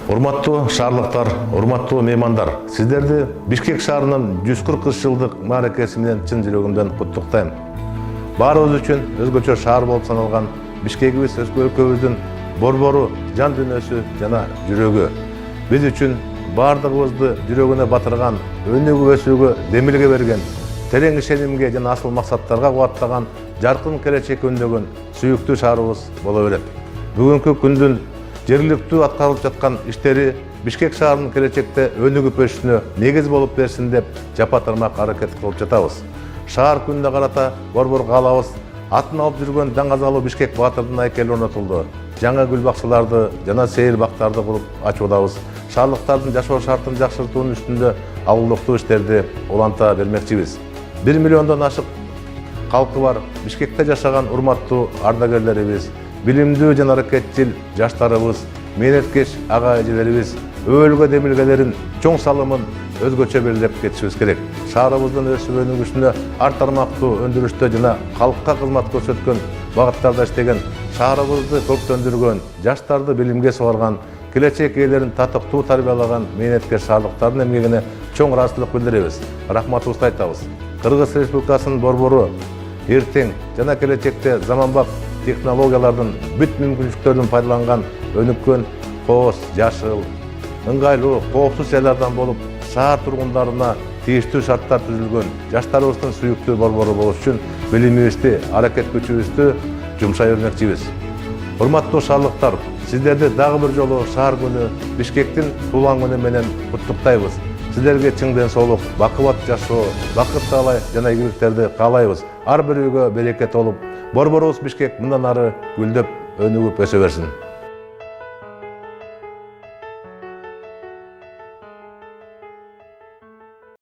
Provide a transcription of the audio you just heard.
Урматтуу шаарлыктар, урматтуу меймандар, сиздерди Бишкек шаарынын 140 жылдык мааракеси менен чын жүрөгүмдөн куттуктайм. Баарыбыз үчүн өзгөчө шаар болуп саналган Бишкегибиз өзгө өлкөбүздүн борбору, жан дүйнөсү жана жүрөгү. Биз үчүн бардыгыбызды жүрөгүнө батырган, өнүгүп өсүүгө демилге берген, терең ишенимге жана асыл максаттарга кубаттаган, жаркын келечекке үндөгөн сүйүктүү шаарыбыз боло берет. Бүгүнкү күндүн жергиликтүү аткарылып жаткан иштери Бишкек шаарынын келечекте өнүгүп өсүшүнө негиз болуп берсин деп жапа-тармак аракет кылып жатабыз. Шаар күнүнө карата борбор каалабыз атын алып жүргөн даңгазалуу Бишкек баатырдын айкели орнотулду. Жаңа гүл бакчаларды жана сейил бактарды куруп ачуудабыз. Шаарлыктардын жашоо шартын жакшыртуунун үстүндө алгылыктуу иштерди уланта бермекчибиз. 1 миллиондон ашык калкы бар Бишкекте жашаган урматтуу ардагерлерибиз, билимдүү жана аракетчил жаштарыбыз, мээнеткеч ага эжелерибиз өбөлгө демилгелерин чоң салымын өзгөчө белгилеп кетишибиз керек. Шаарыбыздын өсүп өнүгүшүнө ар тармактуу өндүрүштө жана калкка кызмат көрсөткөн багыттарда иштеген, шаарыбызды көрктөндүргөн, жаштарды билимге сугарган, келечек ээлерин татыктуу тарбиялаган мээнеткеч шаарлыктардын эмгегине чоң ыраазычылык билдиребиз. Рахматыбызды айтабыз. Кыргыз Республикасынын борбору эртең жана келечекте заманбап технологиялардын бүт мүмкүнчүлүктөрүн пайдаланган өнүккөн, кооз, жашыл, ыңгайлуу, коопсуз жайлардан болуп, шаар тургундарына тийиштүү шарттар түзүлгөн, жаштарыбыздын сүйүктүү борбору болуш үчүн билимибизди, аракет күчүбүздү жумшай өрмөкчүбүз. Урматтуу шаарлыктар, сиздерди дагы бир жолу шаар күнү Бишкектин туулган күнү менен куттуктайбыз. Сиздерге чың ден соолук, бакыбат жашоо, бакыт таалай жана ийгиликтерди каалайбыз. Ар бир үйгө берекет болуп, борборубуз Бишкек мындан ары гүлдөп, өнүгүп өсө берсин.